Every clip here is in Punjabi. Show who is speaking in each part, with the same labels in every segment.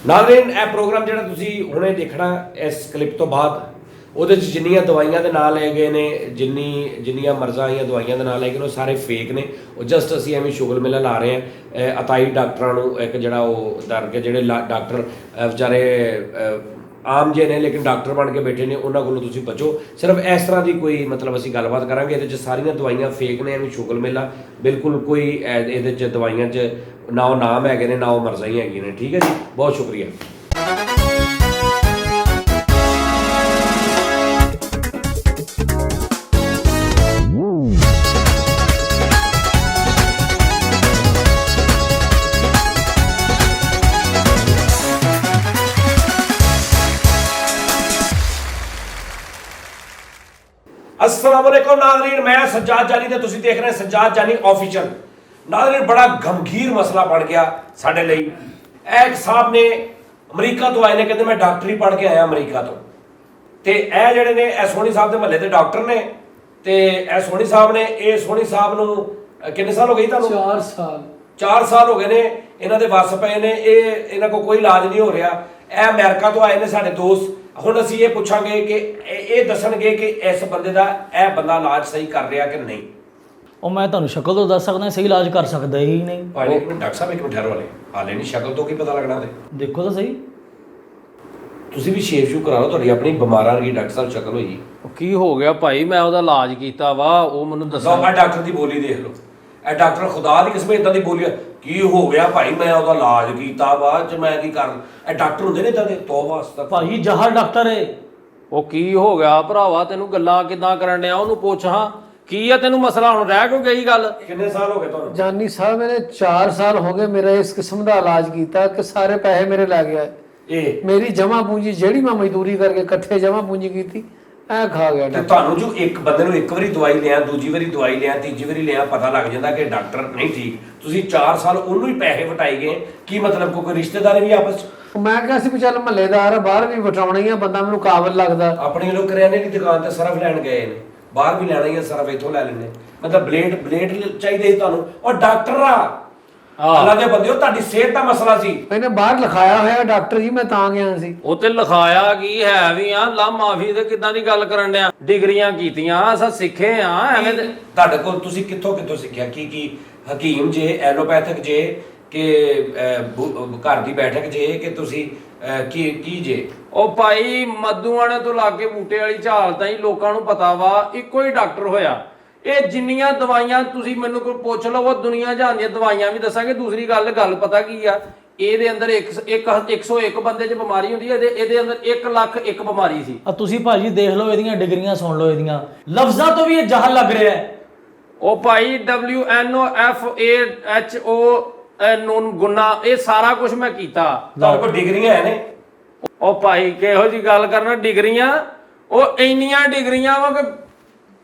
Speaker 1: ਨਾਜ਼ਰੀਨ ਇਹ ਪ੍ਰੋਗਰਾਮ ਜਿਹੜਾ ਤੁਸੀਂ ਹੁਣੇ ਦੇਖਣਾ ਇਸ ਕਲਿੱਪ ਤੋਂ ਬਾਅਦ ਉਹਦੇ 'ਚ ਜਿੰਨੀਆਂ ਦਵਾਈਆਂ ਦੇ ਨਾਂ ਲਏ ਗਏ ਨੇ ਜਿੰਨੀਆਂ ਮਰਜ਼ਾਂ ਆਈਆਂ ਦਵਾਈਆਂ ਦੇ ਨਾਂ ਲਏ ਗਏ ਨੇ ਉਹ ਸਾਰੇ ਫੇਕ ਨੇ। ਉਹ ਜਸਟ ਅਸੀਂ ਐਵੇਂ ਸ਼ੁਗਲ ਮੇਲਾ ਲਾ ਰਹੇ ਹਾਂ ਅਤਾਈ ਡਾਕਟਰਾਂ ਨੂੰ ਇੱਕ ਜਿਹੜਾ ਉਹ ਦਰ ਕੇ ਜਿਹੜੇ ਡਾਕਟਰ ਵਿਚਾਰੇ ਆਮ ਜੇ ਨੇ ਲੇਕਿਨ ਡਾਕਟਰ ਬਣ ਕੇ ਬੈਠੇ ਨੇ ਉਹਨਾਂ ਕੋਲੋਂ ਤੁਸੀਂ ਬਚੋ। ਸਿਰਫ ਇਸ ਤਰ੍ਹਾਂ ਦੀ ਕੋਈ ਮਤਲਬ ਅਸੀਂ ਗੱਲਬਾਤ ਕਰਾਂਗੇ। ਇਹਦੇ 'ਚ ਸਾਰੀਆਂ ਦਵਾਈਆਂ ਫੇਕ ਨੇ ਐਵੇਂ ਸ਼ੁਗਲ ਮੇਲਾ ਬਿਲਕੁਲ ਕੋਈ ਇਹਦੇ ਚ ਦਵਾਈਆਂ 'ਚ ਨਾ ਉਹ ਨਾਮ ਹੈਗੇ ਨੇ ਨਾ ਉਹ ਮਰਜ਼ਾਂ ਹੀ ਹੈਗੀਆਂ ਨੇ। ਠੀਕ ਹੈ ਜੀ, ਬਹੁਤ ਸ਼ੁਕਰੀਆ। अस्सलामुअलैकुम नाज़रीन, मैं सज्जाद जानी ते तुसीं देख रहे हैं सज्जाद जानी ऑफिशियल। नाज़रीन बड़ा गमगीर मसला बन गया साडे लई। एक साहब ने अमरीका तो आए ने, कहते मैं डॉक्टरी पढ़ के आया अमरीका तो ते ए जिहड़े ने ए सोनी साहब दे महल्ले दे डॉक्टर ने ते ए सोनी साहब ने ए सोनी साहब नूं किन्ने साल हो गए तुहानूं? 4 साल हो गए ने इन्हां दे वस पए ने। इन्हां को कोई इलाज नहीं हो रहा। ए अमेरिका तो आए ने साडे दोस्त। ਹੁਣ ਅਸੀਂ ਇਹ ਪੁੱਛਾਂਗੇ ਕਿ ਇਹ ਦੱਸਣਗੇ ਕਿ ਇਸ ਬੰਦੇ ਦਾ ਇਹ ਬੰਦਾ ਇਲਾਜ ਸਹੀ ਕਰ ਰਿਹਾ ਕਿ ਨਹੀਂ।
Speaker 2: ਉਹ ਮੈਂ ਤੁਹਾਨੂੰ ਸ਼ਕਲ ਤੋਂ ਦੱਸ ਸਕਦਾ ਸਹੀ ਇਲਾਜ ਕਰ ਸਕਦਾ ਹੀ ਨਹੀਂ।
Speaker 1: ਭਾਈ ਇੱਕ ਮਿੰਟ ਡਾਕਟਰ ਸਾਹਿਬ, ਇੱਕ ਮਿੰਟ ਠਹਿਰੋ ਵਾਲੇ ਹਾਲੇ ਨਹੀਂ ਸ਼ਕਲ ਤੋਂ ਕੀ ਪਤਾ ਲੱਗਣਾ ਤੇ
Speaker 2: ਦੇਖੋ ਤਾਂ ਸਹੀ।
Speaker 1: ਤੁਸੀਂ ਵੀ ਸ਼ੇਵ ਸ਼ੂ ਕਰਾ ਲਓ, ਤੁਹਾਡੀ ਆਪਣੀ ਬਿਮਾਰਾਂ ਵਰਗੀ ਡਾਕਟਰ ਸਾਹਿਬ ਸ਼ਕਲ ਹੋਈ।
Speaker 3: ਕੀ ਹੋ ਗਿਆ ਭਾਈ? ਮੈਂ ਉਹਦਾ ਇਲਾਜ ਕੀਤਾ ਵਾ, ਉਹ ਮੈਨੂੰ ਦੱਸੋ।
Speaker 1: ਆ ਡਾਕਟਰ ਦੀ ਬੋਲੀ ਦੇਖ ਲਓ। ਇਹ ਡਾਕਟਰ ਖੁਦਾ ਦੀ ਕਿਸਮ ਇਦਾਂ ਦੀ ਬੋਲੀ ਕੀ ਹੋ ਗਿਆ ਭਾਈ? ਮੈਂ ਉਹਦਾ ਇਲਾਜ ਕੀਤਾ ਬਾਅਦ ਚ ਮੈਂ ਕੀ ਕਰ। ਇਹ ਡਾਕਟਰ ਹੁੰਦੇ ਨੇ ਇਦਾਂ ਦੇ? ਤੋਬਾ ਅਸਤਗਫਰ।
Speaker 2: ਭਾਈ ਜਹਰ ਡਾਕਟਰ ਏ।
Speaker 3: ਉਹ ਕੀ ਹੋ ਗਿਆ ਭਰਾਵਾ? ਤੈਨੂੰ ਗੱਲਾਂ ਕਿਦਾਂ ਕਰਨ ਡਿਆ? ਉਹਨੂੰ ਪੁੱਛ ਹਾਂ ਕੀ ਆ ਤੈਨੂੰ ਮਸਲਾ। ਹੁਣ ਰਹਿ ਕਿਉਂ ਗਈ ਗੱਲ?
Speaker 1: ਕਿੰਨੇ ਸਾਲ ਹੋ ਗਏ ਤੁਹਾਨੂੰ?
Speaker 4: जानी साहब मैंने 4 साल हो गए मेरा इस किस्म का इलाज किया कि सारे पैसे मेरे लै गया।
Speaker 1: ਇਹ
Speaker 4: मेरी जमा पूंजी जेड़ी मैं मजदूरी करके इकट्ठे जमा पूंजी की थी ऐ खा गया
Speaker 1: ਤੇ ਤੁਹਾਨੂੰ ਜੋ ਇੱਕ ਬੰਦੇ ਨੂੰ ਇੱਕ ਵਾਰੀ ਦਵਾਈ ਲਿਆ, ਦੂਜੀ ਵਾਰੀ ਦਵਾਈ ਲਿਆ, ਤੀਜੀ ਵਾਰੀ ਲਿਆ, ਪਤਾ ਲੱਗ ਜਾਂਦਾ ਕਿ ਡਾਕਟਰ ਨਹੀਂ ਠੀਕ। ਤੁਸੀਂ 4 ਸਾਲ ਉਹਨੂੰ ਹੀ ਪੈਸੇ ਵਟਾਈ ਗਏ। ਕੀ ਮਤਲਬ ਕੋਈ ਰਿਸ਼ਤੇਦਾਰ ਵੀ ਆਪਸ
Speaker 4: मैं क्या सी चल महल्लेदार बाहर भी बटाउना ही बंदा मैनू काबल लगता।
Speaker 1: ਆਪਣੀ ਲੋਕ ਕਰਿਆਨੇ ਦੀ ਦੁਕਾਨ ਤੇ ਸਰਫ ਲੈਣ ਗਏ ਨੇ, ਬਾਹਰ ਵੀ ਲੈਣਾ ਹੀ ਸਰਫ ਇੱਥੋਂ ਲੈ ਲੈਣੇ। ਮਤਲਬ ਬਲੇਡ ਚਾਹੀਦੇ ਸੀ ਤੁਹਾਨੂੰ। ਔਰ ਡਾਕਟਰ ਆ ਅੱਲਾ ਦੇ ਬੰਦਿਓ, ਤੁਹਾਡੀ ਸਿਹਤ ਦਾ ਮਸਲਾ ਸੀ।
Speaker 4: मैंने बाहर लिखाया होया डॉक्टर जी, मैं तां गया सी।
Speaker 3: ਉਹ ਤੇ ਲਿਖਾਇਆ ਕੀ ਹੈ ਵੀ ਆ ਲਾ ਮਾਫੀ ਤੇ ਕਿਦਾਂ ਦੀ ਗੱਲ ਕਰਨ ਡਿਆ? ਡਿਗਰੀਆਂ ਕੀਤੀਆਂ, ਅਸਾਂ ਸਿੱਖੇ ਆ ਐਵੇਂ ਤੇ।
Speaker 1: ਤੁਹਾਡੇ ਕੋਲ ਤੁਸੀਂ ਕਿੱਥੋਂ ਸਿੱਖਿਆ? ਕੀ ਹਕੀਮ ਜੇ, ਐਲੋਪੈਥਿਕ ਜੇ ਕਿ ਘਰ ਦੀ ਬੈਠਕ ਜੇ ਕਿ ਤੁਸੀਂ ਕੀ ਜੇ?
Speaker 3: ਉਹ ਭਾਈ ਮੱਧੂਆਣੇ ਤੋਂ ਲਾ ਕੇ ਬੂਟੇ ਵਾਲੀ ਝਾਲ ਤਾਈਂ ਲੋਕਾਂ ਨੂੰ ਪਤਾ ਵਾ ਇੱਕੋ ਹੀ ਡਾਕਟਰ ਹੋਇਆ। ਇਹ ਜਿੰਨੀਆਂ ਦਵਾਈਆਂ ਤੁਸੀਂ ਮੈਨੂੰ ਕੋਈ ਪੁੱਛ ਲਓ, ਉਹ ਦੁਨੀਆ ਜਹਾਨ ਦੀਆਂ ਦਵਾਈਆਂ ਵੀ ਦੱਸਾਂਗੇ। ਦੂਸਰੀ ਗੱਲ ਪਤਾ ਕੀ ਆ? ਇਹਦੇ ਅੰਦਰ 101 ਬੰਦੇ 'ਚ ਬਿਮਾਰੀ ਹੁੰਦੀ ਹੈ, ਇਹਦੇ ਅੰਦਰ 1 ਲੱਖ 1 ਬਿਮਾਰੀ ਸੀ।
Speaker 2: ਆ ਤੁਸੀਂ ਭਾਜੀ ਦੇਖ ਲਓ, ਇਹਦੀਆਂ ਡਿਗਰੀਆਂ ਸੁਣ ਲਓ, ਇਹਦੀਆਂ ਲਫ਼ਜ਼ਾਂ ਤੋਂ ਵੀ ਇਹ ਜਹਰ ਲੱਗ ਰਿਹਾ ਹੈ।
Speaker 3: ਉਹ ਭਾਈ WNOFAHO ਨੂਨ ਗੁਨਾ ਇਹ ਸਾਰਾ ਕੁਝ ਮੈਂ ਕੀਤਾ।
Speaker 1: ਤੁਹਾਡੇ ਕੋਲ ਡਿਗਰੀਆਂ ਹੈ ਨੇ?
Speaker 3: ਉਹ ਭਾਈ ਕਿਹੋ ਜੀ ਗੱਲ ਕਰਨਾ ਡਿਗਰੀਆਂ? ਉਹ ਇੰਨੀਆਂ ਡਿਗਰੀਆਂ ਵਾ ਕਿ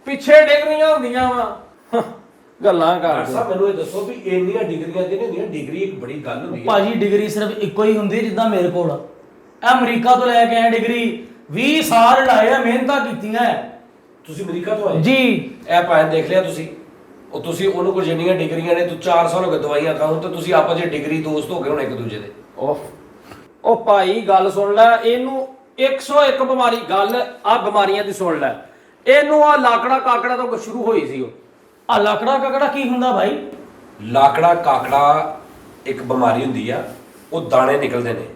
Speaker 3: ਪਿੱਛੇ ਡਿਗਰੀਆਂ ਹੁੰਦੀਆਂ ਵਾ ਗੱਲਾਂ ਕਰ।
Speaker 1: ਸਾਹਿਬ ਮੈਨੂੰ ਇਹ ਦੱਸੋ ਵੀ ਇੰਨੀਆਂ ਡਿਗਰੀਆਂ ਕਿਹਨੇ ਹੁੰਦੀਆਂ? ਡਿਗਰੀ ਇੱਕ ਬੜੀ ਗੱਲ ਹੁੰਦੀ ਹੈ
Speaker 2: ਭਾਜੀ। ਡਿਗਰੀ ਸਿਰਫ ਇੱਕੋ ਹੀ ਹੁੰਦੀ ਜਿੱਦਾਂ ਮੇਰੇ ਕੋਲ ਅਮਰੀਕਾ ਤੋਂ ਲੈ ਕੇ ਆਏ ਡਿਗਰੀ। 20 ਸਾਲ ਲਾਏ ਆ, ਮਿਹਨਤਾਂ ਕੀਤੀਆਂ।
Speaker 1: ਤੁਸੀਂ ਅਮਰੀਕਾ ਤੋਂ ਆਏ
Speaker 2: ਜੀ।
Speaker 1: ਇਹ ਭਾਵੇਂ ਦੇਖ ਲਿਆ ਤੁਸੀਂ। ਉਹ ਤੁਸੀਂ ਉਹਨੂੰ ਕੋਲ ਜਿੰਨੀਆਂ ਡਿਗਰੀਆਂ ਨੇ, ਤੂੰ 4 ਸਾਲ ਹੋ ਗਏ ਦਵਾਈਆਂ ਖਾਉਂ ਤੇ ਤੁਸੀਂ ਆਪਸ ਵਿੱਚ ਡਿਗਰੀ ਦੋਸਤ ਹੋ ਗਏ ਹੁਣ ਇੱਕ ਦੂਜੇ ਦੇ।
Speaker 3: ਉਹ ਭਾਈ ਗੱਲ ਸੁਣ ਲੈ, ਇਹਨੂੰ 101 ਬਿਮਾਰੀ ਗੱਲ ਆ ਬਿਮਾਰੀਆਂ ਦੀ ਸੁਣ ਲੈ। ਇਹਨੂੰ ਆ ਲਾਕੜਾ ਕਾਕੜਾ ਤੋਂ ਸ਼ੁਰੂ ਹੋਈ ਸੀ। ਉਹ
Speaker 2: ਆ ਲਾਕੜਾ ਕਕੜਾ ਕੀ ਹੁੰਦਾ ਭਾਈ?
Speaker 1: ਲਾਕੜਾ ਕਾਕੜਾ ਇੱਕ ਬਿਮਾਰੀ ਹੁੰਦੀ ਆ, ਉਹ ਦਾਣੇ ਨਿਕਲਦੇ ਨੇ।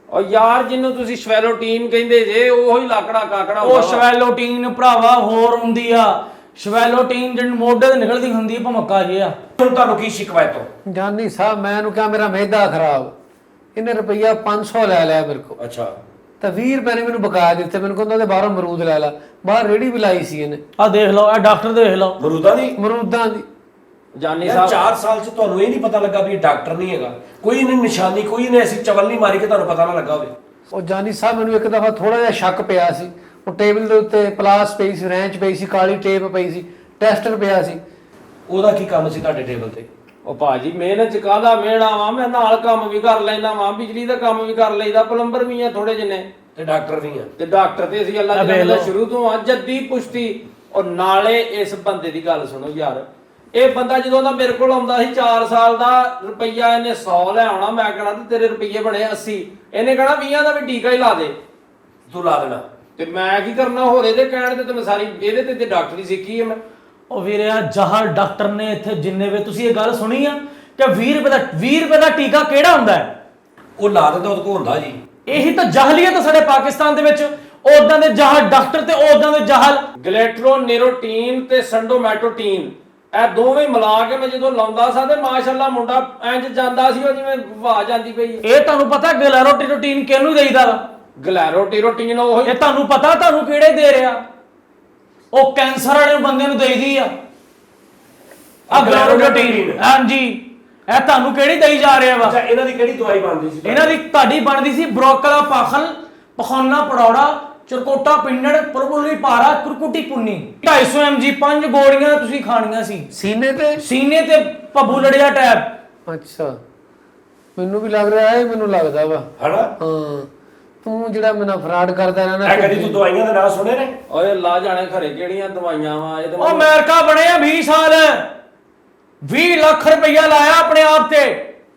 Speaker 3: ਉਹ ਯਾਰ ਜਿਹਨੂੰ ਤੁਸੀਂ ਸਵੈਲੋਟੀਨ ਕਹਿੰਦੇ ਜੇ, ਉਹ ਹੀ ਲਾਕੜਾ ਕਾਕੜਾ
Speaker 2: ਉਹ ਸਵੈਲੋਟੀਨ ਭਰਾਵਾ ਹੋਰ ਹੁੰਦੀ ਆ। ਸਵੈਲੋਟੀਨ ਜਿਹੜੀ ਮੋਢੇ ਤੇ ਨਿਕਲਦੀ ਹੁੰਦੀ ਹੈ ਭਮੱਕਾ ਜਿਹਾ।
Speaker 1: ਹੁਣ ਤੁਹਾਨੂੰ ਕੀ ਸ਼ਿਕਾਇਤ ਹੋ?
Speaker 4: जानी साहब मैनू क्या मेरा मैदा खराब, इन्हें रुपया 500 लै लिया मेरे को।
Speaker 1: ਅੱਛਾ
Speaker 4: तो 20 रुपए ने मैनू बकाया दिते। मैनू कहंदा बाहरों अमरूद लै ला। बाहर रेहड़ी भी लाई सी इन्हें।
Speaker 2: ਆ ਦੇਖ ਲਓ, ਇਹ ਡਾਕਟਰ ਦੇਖ ਲਓ।
Speaker 1: ਮਰੂਦਾਂ ਦੀ
Speaker 4: अमरूदां दी।
Speaker 3: ਜਾਨੀ
Speaker 1: ਯਾਰ
Speaker 3: ਸਾਹਿਬ
Speaker 1: 4 ਸਾਲ ਚ ਤੁਹਾਨੂੰ ਇਹ ਨਹੀਂ ਪਤਾ ਲੱਗਾ ਵੀ ਇਹ ਡਾਕਟਰ ਨਹੀਂ ਹੈਗਾ? ਕੋਈ ਇਹਨੇ ਨਿਸ਼ਾਨੀ, ਕੋਈ ਇਹਨੇ ਐਸੀ ਚਵਲ ਨਹੀਂ ਮਾਰੀ ਕਿ ਤੁਹਾਨੂੰ ਪਤਾ ਨਾ ਲੱਗਾ ਹੋਵੇ?
Speaker 4: ਉਹ ਜਾਨੀ ਸਾਹਿਬ ਮੈਨੂੰ ਇੱਕ ਦਫਾ ਥੋੜਾ ਜਿਹਾ ਸ਼ੱਕ ਪਿਆ ਸੀ। ਉਹ ਟੇਬਲ ਦੇ ਉੱਤੇ ਪਲਾਸ ਪਈ ਸੀ, ਰੈਂਚ ਪਈ ਸੀ, ਕਾਲੀ ਟੇਪ ਪਈ ਸੀ, ਟੈਸਟਰ ਪਿਆ ਸੀ।
Speaker 1: ਉਹਦਾ ਕੀ ਕੰਮ ਸੀ ਤੁਹਾਡੇ ਟੇਬਲ ਤੇ?
Speaker 3: ਉਹ ਭਾਜੀ ਮਿਹਨਤ ਚ ਕਾਹਦਾ ਮਿਹਣਾ ਵਾ? ਮੈਂ ਨਾਲ ਕੰਮ ਵੀ ਕਰ ਲੈਂਦਾ ਵਾਂ, ਬਿਜਲੀ ਦਾ ਕੰਮ ਵੀ ਕਰ ਲਈਦਾ, ਪਲੰਬਰ ਵੀ ਆ ਥੋੜੇ ਜਿੰਨੇ,
Speaker 1: ਤੇ ਡਾਕਟਰ ਵੀ ਆ।
Speaker 3: ਤੇ ਡਾਕਟਰ ਤੇ ਅਸੀਂ ਅੱਲਾ ਦਾ ਸ਼ੁਰੂ ਤੋਂ ਆ ਜੱਦੀ ਪੁਸ਼ਤੀ। ਔਰ ਨਾਲੇ ਇਸ ਬੰਦੇ ਦੀ ਗੱਲ ਸੁਣੋ ਯਾਰ, ਇਹ ਬੰਦਾ ਜਦੋਂ ਦਾ ਮੇਰੇ ਕੋਲ ਆਉਂਦਾ ਸੀ 4 ਸਾਲ ਦਾ, ਰੁਪਈਆ ਇਹਨੇ 100 ਲੈ ਆਉਣਾ, ਮੈਂ ਕਹਣਾ ਤੇ ਤੇਰੇ ਰੁਪਈਏ ਬਣੇ 80, ਇਹਨੇ ਕਹਣਾ 20 ਦਾ ਵੀ ਟੀਕਾ ਹੀ ਲਾ ਦੇ,
Speaker 1: ਤੂੰ ਲਾ ਦੇਣਾ।
Speaker 3: ਤੇ ਮੈਂ ਕੀ ਕਰਨਾ ਹੋਰ ਇਹਦੇ ਕਹਿਣ ਤੇ ਮੈਂ ਸਾਰੀ ਇਹਦੇ ਤੇ ਡਾਕਟਰੀ ਸਿੱਖੀ ਹੈ ਮੈਂ।
Speaker 2: ਉਹ ਵੀਰੇ ਆ ਜਹਰ ਡਾਕਟਰ ਨੇ ਇੱਥੇ ਜਿੰਨੇ ਵੇ ਤੁਸੀਂ ਇਹ ਗੱਲ ਸੁਣੀ ਆ ਕਿ 20 ਰੁਪਏ ਦਾ ਟੀਕਾ ਕਿਹੜਾ ਹੁੰਦਾ ਹੈ?
Speaker 1: ਉਹ ਲਾ ਦਿੰਦਾ ਉਹਦੇ ਕੋਲ ਹੁੰਦਾ ਜੀ।
Speaker 2: ਇਹੀ ਤਾਂ ਜਹਲੀਅਤ ਸਾਡੇ ਪਾਕਿਸਤਾਨ ਦੇ ਵਿੱਚ, ਉਦਾਂ ਦੇ ਜਹਲ ਡਾਕਟਰ ਤੇ ਉਦਾਂ ਦੇ ਜਹਲ।
Speaker 3: ਗਲੈਟਰੋਨੇਰੋਟੀਨ ਤੇ ਸੰਡੋਮੈਟੋਟੀਨ ਇਹ ਦੋਵੇਂ ਮਿਲਾ ਕੇ ਮੈਂ ਜਦੋਂ ਲਾਉਂਦਾ ਸਾਂ ਤੇ ਮਾਸ਼ਾਅੱਲਾ ਮੁੰਡਾ ਇੰਜ ਜਾਂਦਾ ਸੀ ਉਹ ਜਿਵੇਂ ਵਾਹ ਜਾਂਦੀ ਪਈ।
Speaker 2: ਇਹ ਤੁਹਾਨੂੰ ਪਤਾ ਗਲੈਰੋਟਿਰੋਟੀਨ ਕਿਹਨੂੰ ਦੇਈਦਾ ਵਾ?
Speaker 3: ਗਲੈਰੋਟੀਰੋਟੀਨ ਉਹ
Speaker 2: ਇਹ ਤੁਹਾਨੂੰ ਪਤਾ ਤੁਹਾਨੂੰ ਕਿਹੜੇ ਦੇ ਰਿਹਾ? ਉਹ ਕੈਂਸਰ ਵਾਲੇ ਬੰਦੇ ਨੂੰ ਦੇਈਦੀ ਆ ਗਲੈਰੋਟਿਰੋਟੀਨ। ਹਾਂਜੀ, ਇਹ ਤੁਹਾਨੂੰ ਕਿਹੜੀ ਦੇਈ ਜਾ ਰਿਹਾ ਵਾ?
Speaker 1: ਅੱਛਾ, ਇਹਨਾਂ ਦੀ ਕਿਹੜੀ ਦਵਾਈ ਬਣਦੀ ਸੀ?
Speaker 2: ਇਹਨਾਂ ਦੀ ਤੁਹਾਡੀ ਬਣਦੀ ਸੀ ਬਰੋਕਲਾ ਪਾਖਲ, ਪਖਾਨਾ ਪੜੌੜਾ, ਚਰਕੋਟਾ ਪਿੰਡੜ, ਪ੍ਰਭੁਲੀ ਪਾਰਾ, ਕੁਰਕੁਟੀ ਪੁੰਨੀ। 250 mg 5 ਗੋਲੀਆਂ ਤੁਸੀਂ ਖਾਣੀਆਂ ਸੀ
Speaker 4: ਸੀਨੇ ਤੇ।
Speaker 2: ਸੀਨੇ ਤੇ ਪੱਬੂ ਲੜਿਆ ਟੈਬ।
Speaker 4: ਅੱਛਾ, ਮੈਨੂੰ ਵੀ ਲੱਗ ਰਿਹਾ ਹੈ, ਮੈਨੂੰ ਲੱਗਦਾ ਵਾ
Speaker 1: ਹਨਾ?
Speaker 4: ਹਾਂ, ਤੂੰ ਜਿਹੜਾ ਮੈਨੂੰ ਫਰਾਡ ਕਰਦਾ ਰਹਿਣਾ।
Speaker 1: ਇਹ ਕਦੀ ਤੂੰ ਦਵਾਈਆਂ ਦੇ ਨਾਂ ਸੁਣੇ ਨੇ?
Speaker 3: ਓਏ ਲਾ ਜਾਣੇ ਘਰੇ ਕਿਹੜੀਆਂ ਦਵਾਈਆਂ ਵਾ ਇਹ
Speaker 2: ਉਹ ਅਮਰੀਕਾ ਬਣੇ ਆ 20 ਸਾਲ, 20 ਲੱਖ ਰੁਪਈਆ ਲਾਇਆ ਆਪਣੇ ਆਪ ਤੇ।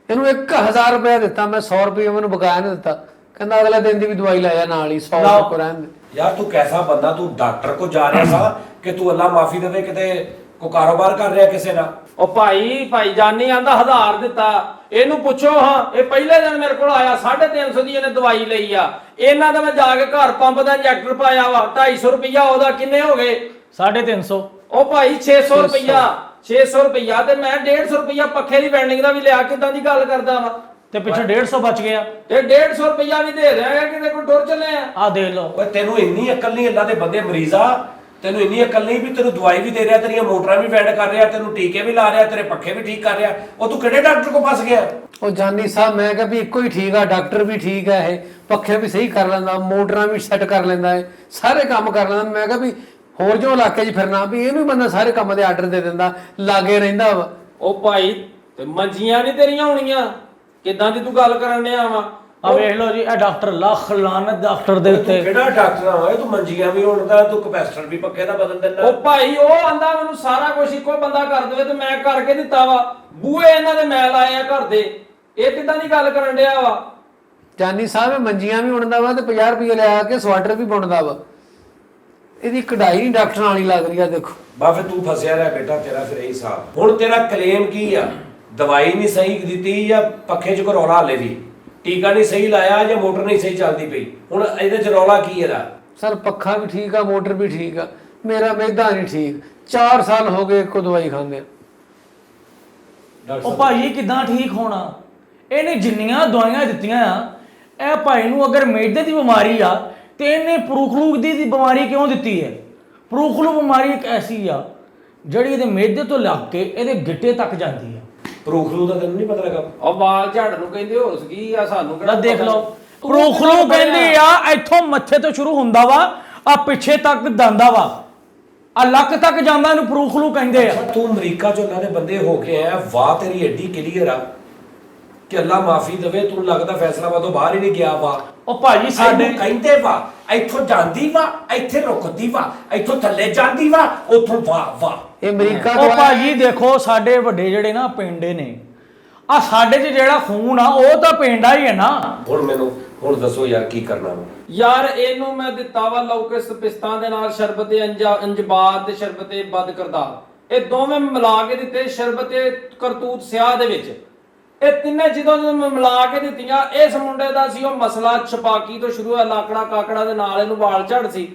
Speaker 4: ਇਹਨੂੰ 1000 ਰੁਪਏ ਦਿੱਤਾ ਮੈਂ, 100 ਰੁਪਏ ਮੈਨੂੰ ਬਕਾਇਆ ਨਹੀਂ ਦਿੱਤਾ। ਕਹਿੰਦਾ ਅਗਲੇ ਦਿਨ ਦੀ ਵੀ ਦਵਾਈ ਲਾਇਆ ਨਾਲ ਹੀ, 100 ਰੁਪਏ ਰਹਿਣ ਦੇ।
Speaker 1: ਯਾਰ ਤੂੰ ਕੈਸਾ ਬੰਦਾ, ਤੂੰ ਡਾਕਟਰ ਕੋ ਜਾ ਰਿਹਾ ਸਾ ਕਿ ਤੂੰ ਅੱਲਾ ਮਾਫੀ ਦੇਵੇ ਕਿਤੇ ਕੋ ਕਾਰੋਬਾਰ ਕਰ ਰਿਹਾ ਕਿਸੇ ਨਾਲ?
Speaker 3: ਉਹ ਭਾਈ ਜਾਨੀ ਆਂਦਾ 1000 ਦਿੱਤਾ, ਇਹਨੂੰ ਪੁੱਛੋ ਹਾਂ। ਇਹ ਪਹਿਲੇ ਦਿਨ ਮੇਰੇ ਕੋਲ ਆਇਆ 350 ਦੀ ਇਹਨੇ ਦਵਾਈ ਲਈ ਆ। ਇਹਨਾਂ ਦਾ ਮੈਂ ਜਾ ਕੇ ਘਰ ਪੰਪ ਦਾ ਇੰਜੈਕਟਰ ਪਾਇਆ ਵਾ, 250 ਰੁਪਈਆ ਉਹਦਾ, ਕਿੰਨੇ ਹੋ ਗਏ?
Speaker 2: 350।
Speaker 3: ਉਹ ਭਾਈ 600 ਰੁਪਈਆ, 600 ਰੁਪਈਆ ਤੇ ਮੈਂ 150 ਰੁਪਈਆ ਪੱਖੇ ਦੀ ਵੈਂਡਿੰਗ ਦਾ ਵੀ ਲਿਆ। ਕਿਦਾਂ ਦੀ ਗੱਲ ਕਰਦਾ ਵਾ?
Speaker 2: ਤੇ ਪਿੱਛੇ 150 ਬਚ ਗਿਆ
Speaker 3: ਤੇ 150 ਰੁਪਈਆ ਵੀ ਦੇ ਦਿਆਂਗਾ, ਕਿਤੇ ਕੋਈ ਟੁਰ ਚੱਲੇ ਆ।
Speaker 2: ਆ ਦੇਖ ਲਓ।
Speaker 1: ਓਏ ਤੈਨੂੰ ਇੰਨੀ ਅਕਲ ਨਹੀਂ, ਅੱਲਾ ਦੇ ਬੰਦੇ ਮਰੀਜ਼ਾ, ਤੈਨੂੰ ਇੰਨੀ ਅਕਲ ਨਹੀਂ ਵੀ ਤੈਨੂੰ ਦਵਾਈ ਵੀ ਦੇ ਰਿਹਾ, ਤੇਰੀਆਂ ਮੋਟਰਾਂ ਵੀ ਵੈਂਡ ਕਰ ਰਿਹਾ, ਤੈਨੂੰ ਟੀਕੇ ਵੀ ਲਾ ਰਿਹਾ, ਤੇਰੇ ਪੱਖੇ ਵੀ ਠੀਕ ਕਰ ਰਿਹਾ। ਉਹ ਤੂੰ ਕਿਹੜੇ ਡਾਕਟਰ ਕੋ ਫਸ ਗਿਆ?
Speaker 4: ਉਹ ਜਾਨੀ ਸਾਹਿਬ, ਮੈਂ ਕਿਹਾ ਵੀ ਇੱਕੋ ਹੀ ਠੀਕ ਆ, ਡਾਕਟਰ ਵੀ ਠੀਕ ਆ, ਇਹ ਪੱਖੇ ਵੀ ਸਹੀ ਕਰ ਲੈਂਦਾ, ਮੋਟਰਾਂ ਵੀ ਸੈੱਟ ਕਰ ਲੈਂਦਾ ਹੈ, ਸਾਰੇ ਕੰਮ ਕਰ ਲੈਂਦਾ। ਮੈਂ ਕਿਹਾ ਵੀ ਹੋਰ ਜੋ ਇਲਾਕੇ 'ਚ ਫਿਰਨਾ ਵੀ ਇਹਨੂੰ ਵੀ ਬੰਦਾ ਸਾਰੇ ਕੰਮ ਦੇ ਆਰਡਰ ਦੇ ਦਿੰਦਾ, ਲਾਗੇ ਰਹਿੰਦਾ ਵਾ।
Speaker 3: ਉਹ ਭਾਈ ਤੇ ਮੰਜੀਆਂ ਨਹੀਂ ਤੇਰੀਆਂ ਹੋਣੀਆਂ, ਕਿਦਾਂ ਦੀ ਤੂੰ ਗੱਲ ਕਰਨ ਡਿਆ ਵਾ?
Speaker 2: ਆ ਵੇਖ ਲਓ ਜੀ, ਇਹ ਡਾਕਟਰ ਲੱਖ ਲਾਨਤ ਡਾਕਟਰ ਦੇ
Speaker 1: ਤੂੰ
Speaker 2: ਉੱਤੇ।
Speaker 1: ਕਿਹੜਾ ਡਾਕਟਰ ਆ? ਤੂੰ ਮੰਜੀਆਂ ਵੀ ਉਣਦਾ, ਤੂੰ ਕਪੈਸਿਟਰ ਵੀ ਪੱਕੇ ਦਾ ਬਦਲ ਦਿੰਦਾ।
Speaker 3: ਉਹ ਭਾਈ ਉਹ ਆਂਦਾ ਮੈਨੂੰ ਸਾਰਾ ਕੁਝ ਇੱਕੋ ਬੰਦਾ ਕਰ ਦੇਵੇ ਤੇ ਮੈਂ ਕਰਕੇ ਦਿੱਤਾ ਵਾ। ਬੂਹੇ ਇਹਨਾਂ ਦੇ ਮੈਂ ਲਾਏ ਆ ਘਰ ਦੇ। ਇਹ ਕਿਦਾਂ ਦੀ ਗੱਲ ਕਰਨ ਡਿਆ ਵਾ?
Speaker 4: ਜਾਨੀ ਸਾਹਿਬ ਇਹ ਮੰਜੀਆਂ ਵੀ ਉਣਦਾ ਵਾ ਤੇ 50 ਰੁਪਏ ਲਿਆ ਕੇ ਸਵਾਟਰ ਵੀ ਬੁਣਦਾ ਵਾ। ਇਹਦੀ ਕਢਾਈ ਨਹੀਂ ਡਾਕਟਰਾਂ ਵਾਲੀ ਲੱਗ ਰਹੀ ਆ, ਦੇਖੋ।
Speaker 1: ਬਾ ਫਿਰ ਤੂੰ ਫਸਿਆ ਰਿਹਾ ਬੇਟਾ, ਤੇਰਾ ਫਿਰ ਇਹੀ ਹਿਸਾਬ। ਹੁਣ ਤੇਰਾ ਕਲੇਮ ਕੀ ਆ? ਦਵਾਈ ਨਹੀਂ ਸਹੀ ਦਿੱਤੀ ਜਾਂ ਪੱਖੇ 'ਚ ਕੋ ਰੌਲਾ ਹਾਲੇ ਵੀ? ਟੀਕਾ ਨਹੀਂ ਸਹੀ ਲਾਇਆ ਜਾਂ ਮੋਟਰ ਨਹੀਂ ਸਹੀ ਚੱਲਦੀ ਪਈ? ਹੁਣ ਇਹਦੇ 'ਚ ਰੌਲਾ ਕੀ ਇਹਦਾ?
Speaker 4: ਸਰ ਪੱਖਾ ਵੀ ਠੀਕ ਆ, ਮੋਟਰ ਵੀ ਠੀਕ ਆ, ਮੇਰਾ ਮਿਹਦਾ ਨਹੀਂ ਠੀਕ। 4 ਸਾਲ ਹੋ ਗਏ ਇੱਕੋ ਦਵਾਈ ਖਾਂਦੇ।
Speaker 2: ਉਹ ਭਾਈ ਕਿਦਾਂ ਠੀਕ ਹੋਣਾ? ਇਹਨੇ ਜਿੰਨੀਆਂ ਦਵਾਈਆਂ ਦਿੱਤੀਆਂ ਆ, ਇਹ ਭਾਈ ਨੂੰ ਅਗਰ ਮਿਹਦੇ ਦੀ ਬਿਮਾਰੀ ਆ ਤੇ ਇਹਨੇ ਪ੍ਰੂਖਲੂ ਦੀ ਬਿਮਾਰੀ ਕਿਉਂ ਦਿੱਤੀ ਹੈ? ਪ੍ਰੂਖਲੂ ਬਿਮਾਰੀ ਇੱਕ ਐਸੀ ਆ ਜਿਹੜੀ ਇਹਦੇ ਮਿਹਦੇ ਤੋਂ ਲੱਗ ਕੇ ਇਹਦੇ ਗਿੱਟੇ ਤੱਕ ਜਾਂਦੀ ਆ।
Speaker 1: ਪ੍ਰੂਖਲੂ ਦਾ ਤੈਨੂੰ ਨਹੀਂ ਪਤਾ ਲੱਗਾ?
Speaker 3: ਉਹ ਵਾਲ ਝਾੜ ਨੂੰ ਕਹਿੰਦੇ ਹੋਸ ਕੀ ਆ, ਸਾਨੂੰ
Speaker 2: ਨਾ ਦੇਖ ਲਓ, ਪ੍ਰੂਖਲੂ ਕਹਿੰਦੇ ਆ ਇੱਥੋਂ ਮੱਥੇ ਤੋਂ ਸ਼ੁਰੂ ਹੁੰਦਾ ਵਾ, ਆ ਪਿੱਛੇ ਤੱਕ ਜਾਂਦਾ ਵਾ, ਆ ਲੱਕ ਤੱਕ ਜਾਂਦਾ, ਇਹਨੂੰ ਪ੍ਰੂਖਲੂ ਕਹਿੰਦੇ ਆ।
Speaker 1: ਤੂੰ ਅਮਰੀਕਾ 'ਚ ਉਹਨਾਂ ਦੇ ਬੰਦੇ ਹੋ ਕੇ ਆਇਆ, ਵਾਹ ਤੇਰੀ ਐਡੀ ਕਲੀਅਰ ਆ ਕਿ ਅੱਲਾ ਮਾਫੀ ਦੇਵੇ, ਤੂੰ ਲੱਗਦਾ ਫੈਸਲਾਬਾਦੋਂ ਬਾਹਰ ਹੀ ਨਹੀਂ ਗਿਆ ਵਾ।
Speaker 2: ਉਹ ਭਾਜੀ ਸਾਡੇ
Speaker 1: ਕਹਿੰਦੇ ਵਾ ਇੱਥੋਂ ਜਾਂਦੀ ਵਾ, ਇੱਥੇ ਰੁਕਦੀ ਵਾ, ਇੱਥੋਂ ਥੱਲੇ ਜਾਂਦੀ ਵਾ, ਉੱਥੋਂ ਵਾਹ ਵਾਹ।
Speaker 4: ਇਹ ਅਮਰੀਕਾ
Speaker 2: ਉਹ ਭਾਜੀ ਦੇਖੋ, ਸਾਡੇ ਵੱਡੇ ਜਿਹੜੇ ਨਾ ਪਿੰਡੇ ਨੇ, ਆ ਸਾਡੇ 'ਚ ਜਿਹੜਾ ਖੂਨ ਆ ਉਹ ਤਾਂ ਪਿੰਡਾ ਹੀ ਹੈ ਨਾ।
Speaker 1: ਹੁਣ ਦੱਸੋ ਯਾਰ ਕੀ ਕਰਨਾ ਵਾ?
Speaker 3: ਯਾਰ ਇਹਨੂੰ ਮੈਂ ਦਿੱਤਾ ਵਾ ਲੌਕਸ ਪਿਸਤਾਂ ਦੇ ਨਾਲ ਸ਼ਰਬਤੇ ਅੰਜਬਾਦ ਤੇ ਸ਼ਰਬਤੇ ਬਦ ਕਰਤਾਰ, ਇਹ ਦੋਵੇਂ ਮਿਲਾ ਕੇ ਦਿੱਤੇ ਸ਼ਰਬਤੇ ਕਰਤੂਤ ਸਿਆਹ ਦੇ ਵਿੱਚ। ਇਹ ਤਿੰਨੇ ਜਦੋਂ ਮੈਂ ਮਿਲਾ ਕੇ ਦਿੱਤੀਆਂ, ਇਸ ਮੁੰਡੇ ਦਾ ਸੀ ਉਹ ਮਸਲਾ ਛਪਾਕੀ ਤੋਂ ਸ਼ੁਰੂ ਹੋਇਆ, ਲਾਕੜਾ ਕਾਕੜਾ ਦੇ ਨਾਲ ਇਹਨੂੰ ਵਾਲ ਝੜ ਸੀ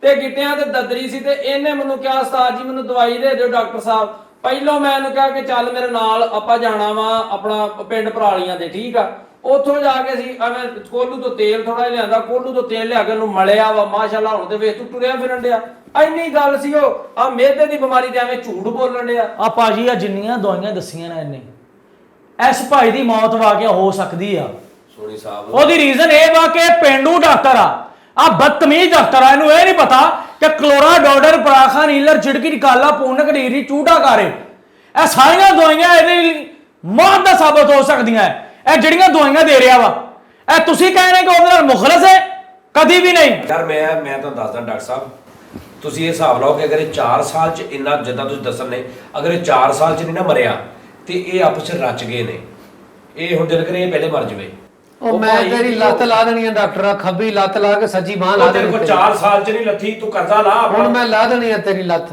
Speaker 3: ਤੇ ਗਿੱਟਿਆਂ ਤੇ ਦਦਰੀ ਸੀ। ਤੇ ਇਹਨੇ ਮੈਨੂੰ ਕਿਹਾ ਉਸਤਾਦ ਜੀ ਮੈਨੂੰ ਦਵਾਈ ਦੇ ਦਿਓ ਡਾਕਟਰ ਸਾਹਿਬ। ਪਹਿਲੋਂ ਮੈਂ ਇਹਨੂੰ ਕਿਹਾ ਕਿ ਚੱਲ ਮੇਰੇ ਨਾਲ ਆਪਾਂ ਜਾਣਾ ਵਾ ਆਪਣਾ ਪਿੰਡ ਪਰਾਲੀਆਂ ਦੇ, ਠੀਕ ਆ। ਉੱਥੋਂ ਜਾ ਕੇ ਅਸੀਂ ਐਵੇਂ ਕੋਲੂ ਤੋਂ ਤੇਲ ਥੋੜਾ ਜਿਹਾ ਲਿਆਂਦਾ, ਕੋਲੂ ਤੋਂ ਤੇਲ ਲਿਆ ਕੇ ਉਹਨੂੰ ਮਲਿਆ ਵਾ, ਮਾਸ਼ਾਅੱਲਾ ਹੁਣ ਤੇ ਵੇਖ ਤੂੰ ਤੁਰਿਆ ਫਿਰਨ ਡਿਆ। ਇੰਨੀ ਗੱਲ ਸੀ ਉਹ ਆ ਮਿਹਦੇ ਦੀ ਬਿਮਾਰੀ ਤੇ ਐਵੇਂ ਝੂਠ ਬੋਲਣ ਡਿਆ।
Speaker 2: ਆ ਭਾਜੀ ਆ ਜਿੰਨੀਆਂ ਦਵਾਈਆਂ ਦੱਸੀਆਂ ਨੇ ਇਹਨੇ, ਇਸ ਭਾਈ ਦੀ ਮੌਤ ਵਾਕਿਆ ਹੋ ਸਕਦੀ ਆ।
Speaker 1: ਸੋਨੀ ਸਾਹਿਬ,
Speaker 2: ਉਹਦੀ ਰੀਜ਼ਨ ਇਹ ਵਾ ਕਿ ਪਿੰਡੂ ਡਾਕਟਰ ਆ ਬਦਤਮੀਜ਼ ਡਾਕਟਰ ਆ। ਇਹਨੂੰ ਇਹ ਨਹੀਂ ਪਤਾ ਕਿ ਕਲੋਰਾ ਡੋਡਰ ਪਰਾਖਾ ਨੀਲਰ ਛਿੜਕੀ ਨਿਕਾਲਾ ਪੂਨਕ ਰੀਰੀ ਚੂਟਾ ਕਾਰੇ, ਇਹ ਸਾਰੀਆਂ ਦਵਾਈਆਂ ਇਹਦੇ ਲਈ ਮੌਤ ਦਾ ਸਾਬਤ ਹੋ ਸਕਦੀਆਂ। ਇਹ ਜਿਹੜੀਆਂ ਦਵਾਈਆਂ ਦੇ ਰਿਹਾ ਵਾ, ਇਹ ਤੁਸੀਂ ਕਹਿੰਦੇ ਕਿ ਉਹਦੇ ਨਾਲ ਮੁਖਲਸ ਹੈ? ਕਦੀ ਵੀ ਨਹੀਂ।
Speaker 1: ਯਾਰ ਮੈਂ ਤੁਹਾਨੂੰ ਦੱਸਦਾ ਡਾਕਟਰ ਸਾਹਿਬ, ਤੁਸੀਂ ਇਹ ਹਿਸਾਬ ਲਾਓ ਕਿ ਅਗਰ ਇਹ 4 ਸਾਲ ਚ ਇੰਨਾ ਜਿੱਦਾਂ ਤੁਸੀਂ ਦੱਸਣ ਨੇ, ਅਗਰ ਇਹ 4 ਸਾਲ ਚ ਨਹੀਂ ਨਾ ਮਰਿਆ ਤੇ ਇਹ ਆਪਸ ਚ ਰਚ ਗਏ ਨੇ। ਇਹ ਹੁਣ ਦਿਲ ਕਰੇ ਇਹ ਪਹਿਲੇ ਮਰ ਜਾਵੇ।
Speaker 4: ਉਹ ਮੈਂ ਤੇਰੀ ਲੱਤ ਲਾ ਦੇਣੀ ਆ ਡਾਕਟਰ, ਖੱਬੀ ਲੱਤ ਲਾ ਕੇ ਸੱਜੀ ਬਾਹ ਲਾ
Speaker 1: ਉਹ ਤੇਰੇ
Speaker 4: ਦੇਣੀ
Speaker 1: ਕੋਲ
Speaker 4: ਤੇਰੀ।
Speaker 1: 4 ਸਾਲ ਚ ਨਹੀਂ ਲੱਥੀ, ਤੂੰ ਕਰਜ਼ਾ ਲਾ
Speaker 4: ਹੁਣ
Speaker 1: ਆਪਣਾ।
Speaker 4: ਮੈਂ ਲਾ ਦੇਣੀ ਆ ਤੇਰੀ ਲੱਤ।